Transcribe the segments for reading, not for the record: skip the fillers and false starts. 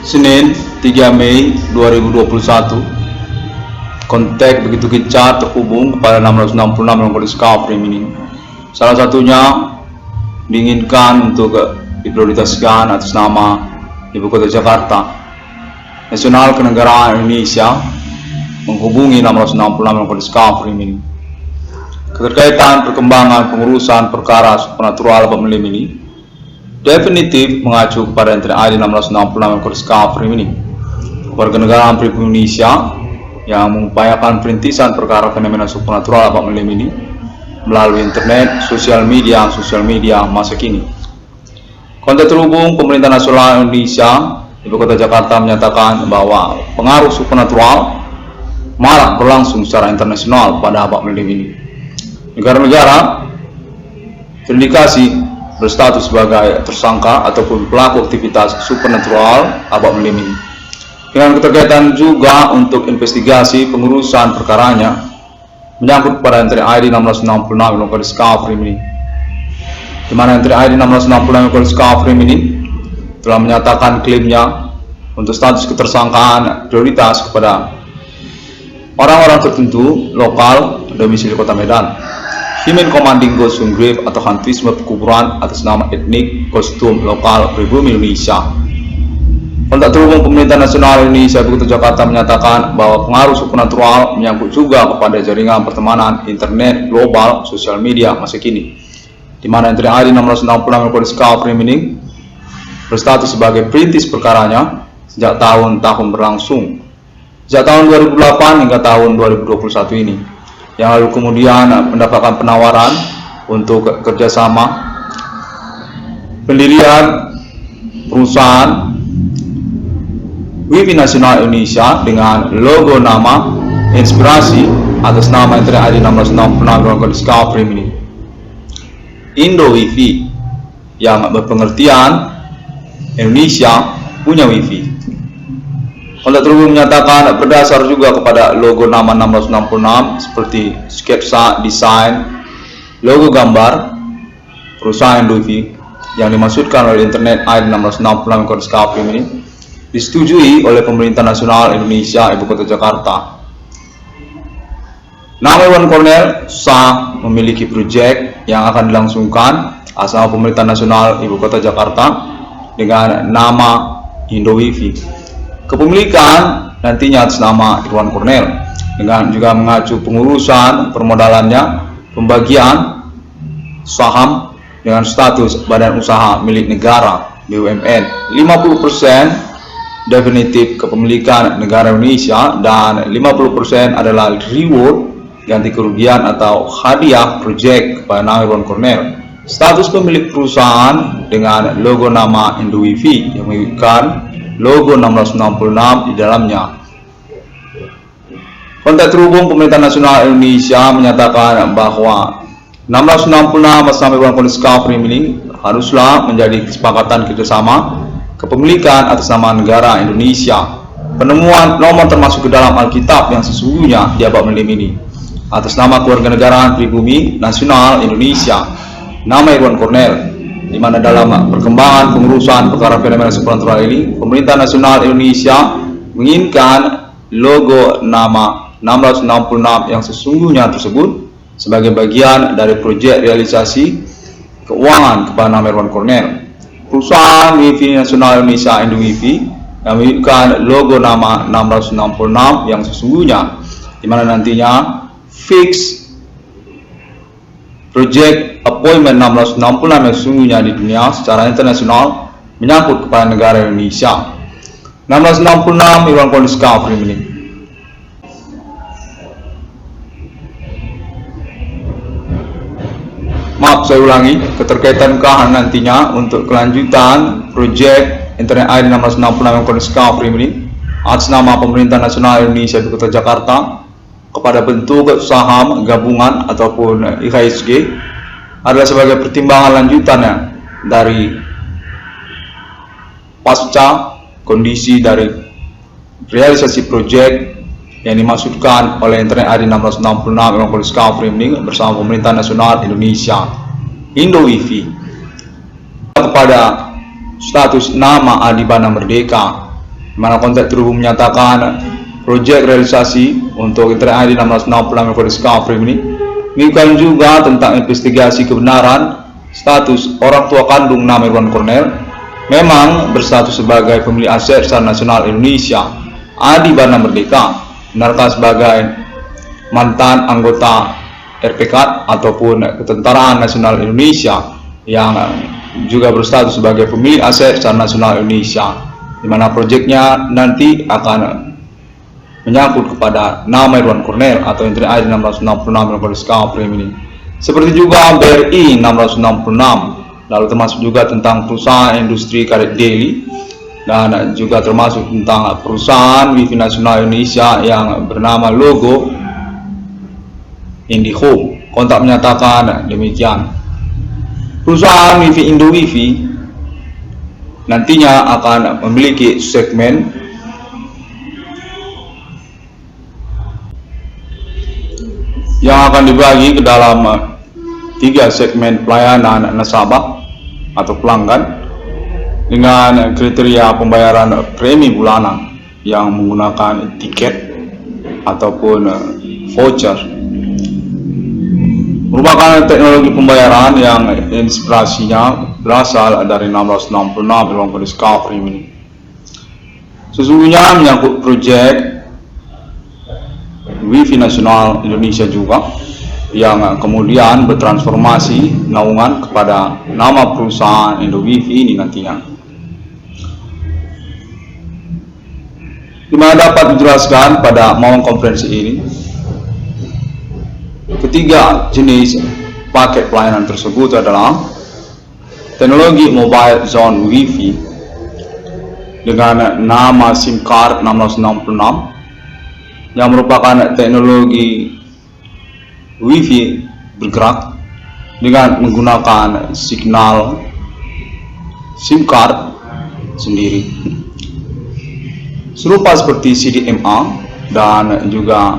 Senin 3 Mei 2021. Kontak begitu gencar terhubung kepada 666 yang berdiscovery ini. Salah satunya diinginkan untuk diprioritaskan atas nama Ibu Kota Jakarta. Nasional Kenegaraan Indonesia menghubungi 666 yang berdiscovery ini. Keterkaitan perkembangan pengurusan perkara supernatural pemilu ini definitif mengacu kepada NTRI 666 yang berdiscovery ini. Kewarganegaraan Republik Indonesia yang mengupayakan perintisan perkara fenomena supernatural pemilu ini melalui internet, sosial media masa kini. Kontak terhubung Pemerintah Nasional Indonesia, Ibu Kota Jakarta menyatakan bahwa pengaruh supernatural marak berlangsung secara internasional pada abad milim ini. Negara-negara terindikasi berstatus sebagai tersangka ataupun pelaku aktivitas supernatural abad milim ini. Dengan keterkaitan juga untuk investigasi pengurusan perkaranya menyangkut pada NTRI 666 yang berdiscovery ini, di mana NTRI 666 yang berdiscovery ini telah menyatakan klaimnya untuk status ketersangkaan prioritas kepada orang-orang tertentu lokal domisili Kota Medan, Human Commanding Ghost Grave atau hantuisme pekuburan atas nama etnik kostum lokal pribumi Indonesia. Kontak terhubung Pemerintah Nasional Indonesia Ibu Kota Jakarta menyatakan bahwa pengaruh supernatural menyangkut juga kepada jaringan pertemanan internet global sosial media masa kini, di mana NTRI 666 yang berdiscovery ini berstatus sebagai perintis perkaranya sejak tahun-tahun berlangsung, sejak tahun 2008 hingga tahun 2021 ini, yang lalu kemudian mendapatkan penawaran untuk kerjasama pendirian perusahaan WiFi Nasional Indonesia dengan logo nama inspirasi atas nama NTRI 666 yang berdiscovery ini, Indo WiFi, yang berpengertian Indonesia punya WiFi. Kontak terhubung menyatakan berdasar juga kepada logo nama 666 seperti sketsa desain logo gambar perusahaan WiFi yang dimaksudkan oleh internet ID 666 yang berdiscovery ini disetujui oleh Pemerintah Nasional Indonesia Ibu Kota Jakarta. Nama Iwan Cornel sah memiliki proyek yang akan dilangsungkan asal Pemerintah Nasional Ibu Kota Jakarta dengan nama Indo WiFi. Kepemilikan nantinya atas nama Iwan Cornel dengan juga mengacu pengurusan permodalannya, pembagian saham dengan status badan usaha milik negara BUMN, 50% definitif kepemilikan negara Indonesia dan 50% adalah reward ganti kerugian atau hadiah proyek kepada nama Iwan Cornel. Status pemilik perusahaan dengan logo nama Indo WiFi yang memiliki logo 666 di dalamnya. Kontak terhubung Pemerintah Nasional Indonesia menyatakan bahwa 666 atas nama Iwan Cornel ini haruslah menjadi kesepakatan kerjasama kepemilikan atas nama negara Indonesia. Penemuan nomor termasuk ke dalam Alkitab yang sesungguhnya di abad milim ini atas nama Kewarganegaraan Pribumi Nasional Indonesia, nama Iwan Cornel, di mana dalam perkembangan pengurusan perkara fenomena supernatural ini Pemerintah Nasional Indonesia menginginkan logo nama 666 yang sesungguhnya tersebut sebagai bagian dari proyek realisasi keuangan kepada nama Iwan Cornel. Perusahaan WiFi Nasional Indonesia Indo WiFi yang memiliki logo nama 666 yang sesungguhnya, di mana nantinya fix project appointment 666 yang sesungguhnya di dunia secara internasional menyangkut kepada negara Indonesia. 666 Iwan Cornel Discovery ini. Maaf, saya ulangi, keterkaitankah nantinya untuk kelanjutan proyek internet ID 666 yang Discovery ini atas nama Pemerintah Nasional Indonesia Ibu Kota Jakarta kepada bentuk saham gabungan ataupun IHSG adalah sebagai pertimbangan lanjutannya dari pasca kondisi dari realisasi proyek yang dimaksudkan oleh internet ID 666 yang Discovery ini bersama Pemerintah Nasional Indonesia Indo WiFi kepada status nama Adibana Merdeka mana kontak terhubung menyatakan proyek realisasi untuk internet ID 666 kode Discovery ini menunjukkan juga tentang investigasi kebenaran status orang tua kandung nama Irwan Cornel memang berstatus sebagai pemilik aset secara nasional Indonesia. Adi Bana Merdeka benarkah sebagai mantan anggota RPK ataupun Ketentaraan Nasional Indonesia yang juga berstatus sebagai pemilik aset secara nasional Indonesia, di mana proyeknya nanti akan menyangkut kepada nama Irwan Cornel atau internet ID 666 kode Discovery ini. Seperti juga BRI 666, lalu termasuk juga tentang perusahaan industri karet daily, dan juga termasuk tentang perusahaan Wifi Nasional Indonesia yang bernama logo IndiHome. Kontak menyatakan demikian. Perusahaan Wifi Indo Wifi nantinya akan memiliki segmen yang akan dibagi ke dalam 3 segmen pelayanan nasabah atau pelanggan dengan kriteria pembayaran premi bulanan yang menggunakan tiket ataupun voucher. Merupakan teknologi pembayaran yang inspirasinya berasal dari 666 Irwan kode Discovery ini. Sesungguhnya menyangkut proyek Wifi Nasional Indonesia juga yang kemudian bertransformasi naungan kepada nama perusahaan Indo Wifi ini nantinya, dimana dapat dijelaskan pada momen konferensi ini ketiga jenis paket pelayanan tersebut adalah teknologi mobile zone Wifi dengan nama SIM card 666 yang merupakan teknologi Wifi bergerak dengan menggunakan signal SIM card sendiri, serupa seperti CDMA dan juga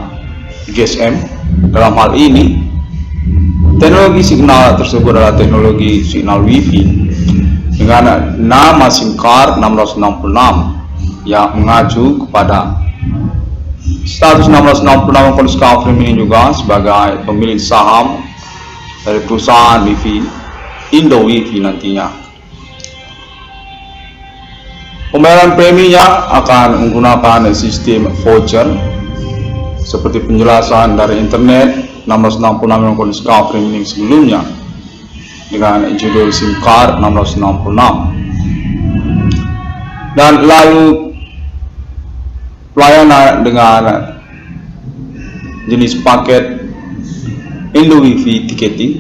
GSM. Dalam hal ini, teknologi signal tersebut adalah teknologi signal Wifi dengan nama SIM card 666 yang mengacu kepada status 666 kode Discovery ini juga sebagai pemilik saham dari perusahaan Wifi Indo Wifi nantinya. Pembayaran preminya akan menggunakan sistem voucher seperti penjelasan dari internet 666 kode Discovery ini sebelumnya dengan judul SIM card 666. Dan lalu pelayanan dengan jenis paket Indo Wifi Ticketing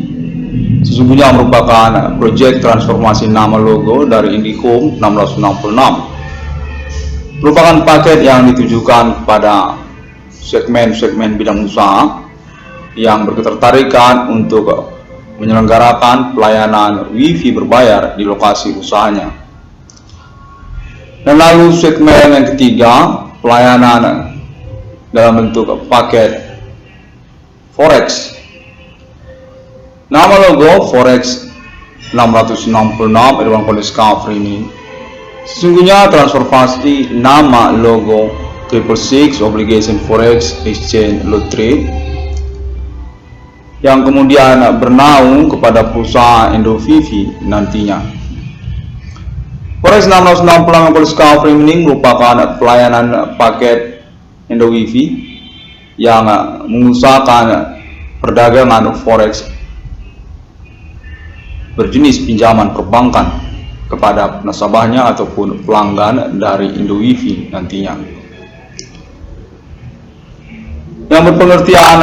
sesungguhnya merupakan proyek transformasi nama logo dari IndiHome 666. Merupakan paket yang ditujukan kepada segmen-segmen bidang usaha yang berketertarikan untuk menyelenggarakan pelayanan Wifi berbayar di lokasi usahanya. Dan lalu segmen yang ketiga, pelayanan dalam bentuk paket Forex. Nama logo Forex 666 Irwan kode Discovery ini sesungguhnya transformasi nama logo 666 Obligation Forex Exchange Lot Trade yang kemudian bernaung kepada perusahaan Indo Wifi nantinya. Forex 666 kode Discovery ini merupakan pelayanan paket Indo Wifi yang mengusahakan perdagangan forex berjenis pinjaman perbankan kepada nasabahnya ataupun pelanggan dari Indo Wifi nantinya, yang berpengertian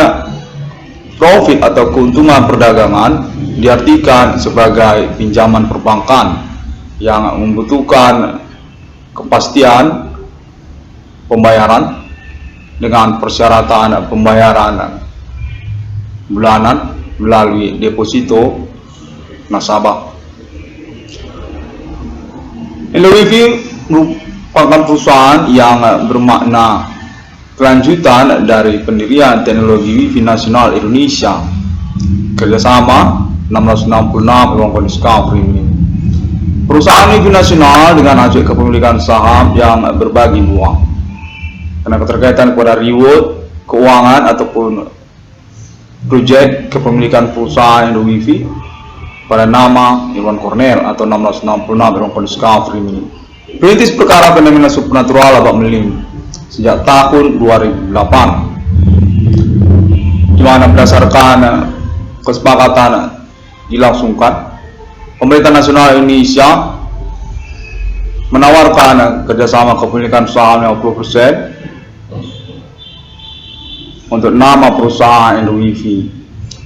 profit atau keuntungan perdagangan diartikan sebagai pinjaman perbankan yang membutuhkan kepastian pembayaran dengan persyaratan pembayaran bulanan melalui deposito nasabah. Indo Wifi merupakan perusahaan yang bermakna kelanjutan dari pendirian teknologi Wifi Nasional Indonesia kerjasama 666 Irwan kode Discovery ini. Perusahaan ini nasional dengan aspek kepemilikan saham yang berbagi uang. Karena keterkaitan kepada reward, keuangan ataupun proyek kepemilikan perusahaan Indo-Wifi pada nama Irwan Cornell atau 1666 Irwan Cornell Discovery ini. Perintis perkara fenomena supernatural abad melim sejak tahun 2008, di mana berdasarkan kesepakatan dilangsungkan, pemerintah nasional Indonesia menawarkan kerjasama kepemilikan saham 50% untuk nama perusahaan Indo-Wifi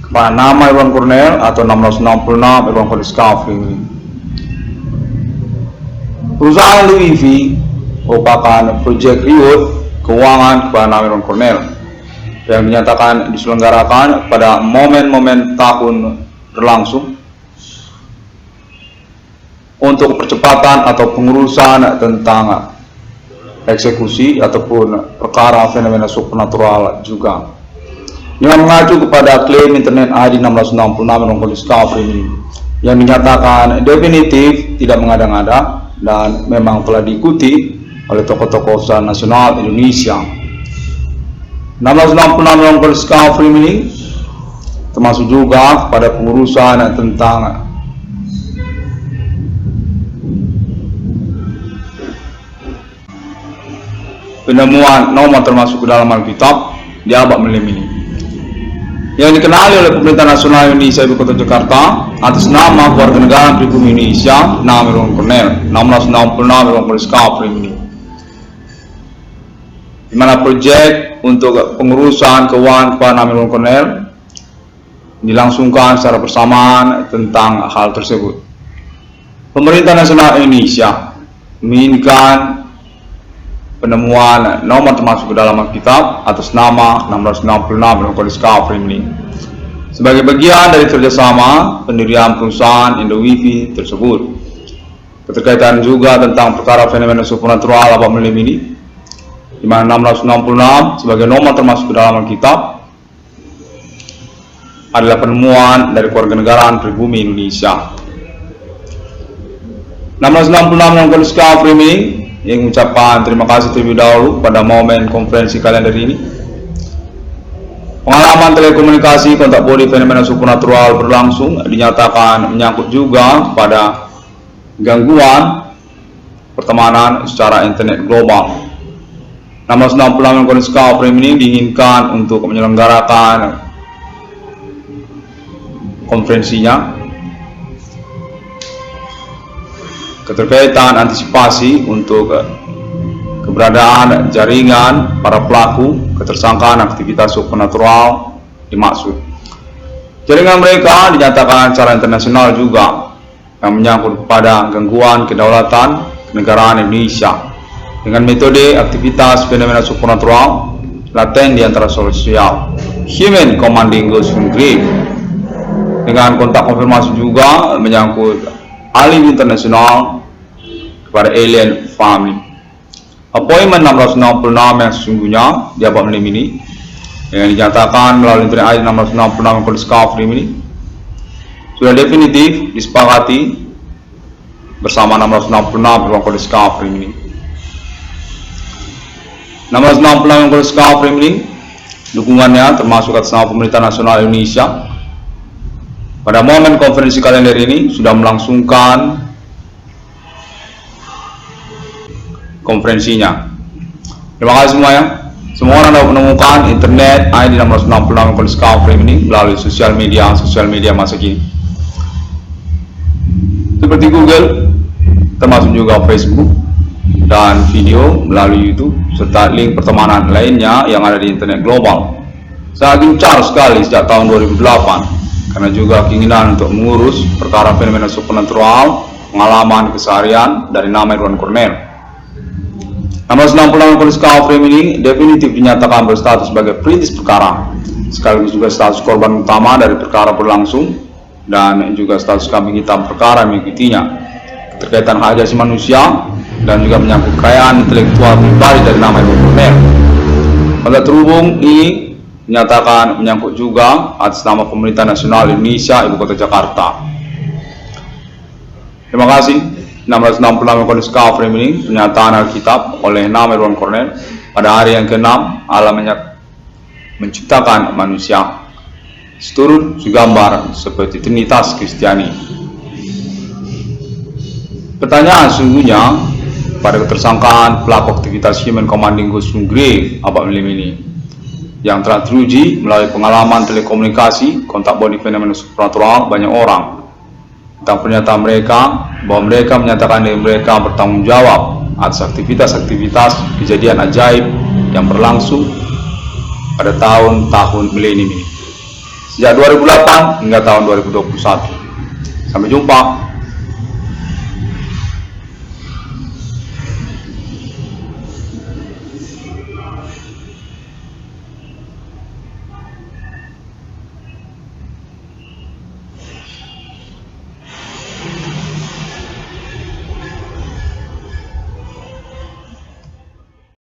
kepada nama Irwan Cornell atau 1666 Irwan Cornell Discovery. Perusahaan Indo-Wifi merupakan proyek reward keuangan kepada nama Irwan Cornell yang dinyatakan diselenggarakan pada momen-momen tahun berlangsung untuk percepatan atau pengurusan tentang eksekusi ataupun perkara fenomena supernatural juga, dengan mengacu kepada klaim internet ID 1666 Irwan Cornell Discovery ini yang dinyatakan definitif, tidak mengada-ngada, dan memang telah diikuti oleh tokoh-tokoh usaha nasional Indonesia. 1666 Irwan Cornell Discovery ini termasuk juga pada pengurusan tentang penemuan nomor termasuk ke dalam Alkitab di abad melim ini, yang dikenali oleh pemerintah nasional Indonesia Ibu Kota Jakarta atas nama keluarga negara pribumi Indonesia, nama Irwan Cornell 1666 Irwan Cornell Discovery ini, di mana proyek untuk pengurusan keuangan kepada nama Irwan Cornell dilangsungkan secara bersamaan tentang hal tersebut. Pemerintah nasional Indonesia menginginkan penemuan nomor termasuk ke dalam Alkitab atas nama 1666 Irwan Cornell Discovery ini sebagai bagian dari kerjasama pendirian perusahaan Indo-Wifi tersebut. Keterkaitan juga tentang perkara fenomena supernatural abad melim ini, di mana 1666 sebagai nomor termasuk ke dalam Alkitab adalah penemuan dari kewarganegaraan pribumi Indonesia. 1666 Irwan Cornell Discovery ini yang mengucapkan terima kasih terlebih dahulu pada momen konferensi kalender ini. Pengalaman telekomunikasi kontak body fenomena supernatural berlangsung dinyatakan menyangkut juga pada gangguan pertemanan secara internet global. 1666 Irwan Cornell Discovery ini diinginkan untuk menyelenggarakan konferensinya keterkaitan antisipasi untuk keberadaan jaringan para pelaku ketersangkaan aktivitas supernatural dimaksud. Jaringan mereka dinyatakan secara internasional juga yang menyangkut pada gangguan kedaulatan kenegaraan Indonesia dengan metode aktivitas fenomena supernatural laten di antara sosial, human commanding ghost from grave, dengan kontak konfirmasi juga menyangkut ahli internasional kepada alien family. Appointment 666 yang sesungguhnya di abad melim ini yang dinyatakan melalui internet ID 666 Cornell Discovery ini sudah definitif disepakati bersama 666 Irwan Cornell Discovery ini. 666 Irwan Cornell Discovery ini dukungannya termasuk atas nama pemerintah nasional Indonesia pada momen konferensi kalender ini sudah melangsungkan konferensinya. Terima kasih semuanya. Semua orang dapat menemukan internet ID 666 Irwan Cornell Discovery ini melalui sosial media masa kini seperti Google, termasuk juga Facebook dan video melalui YouTube serta link pertemanan lainnya yang ada di internet global. Sangat gencar sekali sejak tahun 2008 karena juga keinginan untuk mengurus perkara fenomena supernatural, pengalaman keseharian dari nama Irwan Cornell. 1666 Irwan Cornell Discovery ini definitif dinyatakan berstatus sebagai perintis perkara, sekaligus juga status korban utama dari perkara berlangsung dan juga status kambing hitam perkara mengikutinya, keterkaitan hak asasi manusia dan juga menyangkut kekayaan intelektual pribadi dari nama Irwan Cornell. Pada terhubung ini dinyatakan menyangkut juga atas nama pemerintah nasional Indonesia Ibu Kota Jakarta. Terima kasih. 666 Kondisi Kafir ini pernyataan Alkitab oleh Naam Edward Cornell pada hari yang ke-6 Allah menciptakan manusia seturut segambar seperti Trinitas Kristiani. Pertanyaan sungguhnya pada ketersangkaan pelaku aktivitas Human Commanding Ghost Sungri Abad Milim ini yang telah teruji melalui pengalaman telekomunikasi kontak body fenomena supernatural banyak orang tentang pernyataan mereka bahwa mereka menyatakan diri mereka bertanggung jawab atas aktivitas-aktivitas kejadian ajaib yang berlangsung pada tahun-tahun milenium ini sejak 2008 hingga tahun 2021. Sampai jumpa.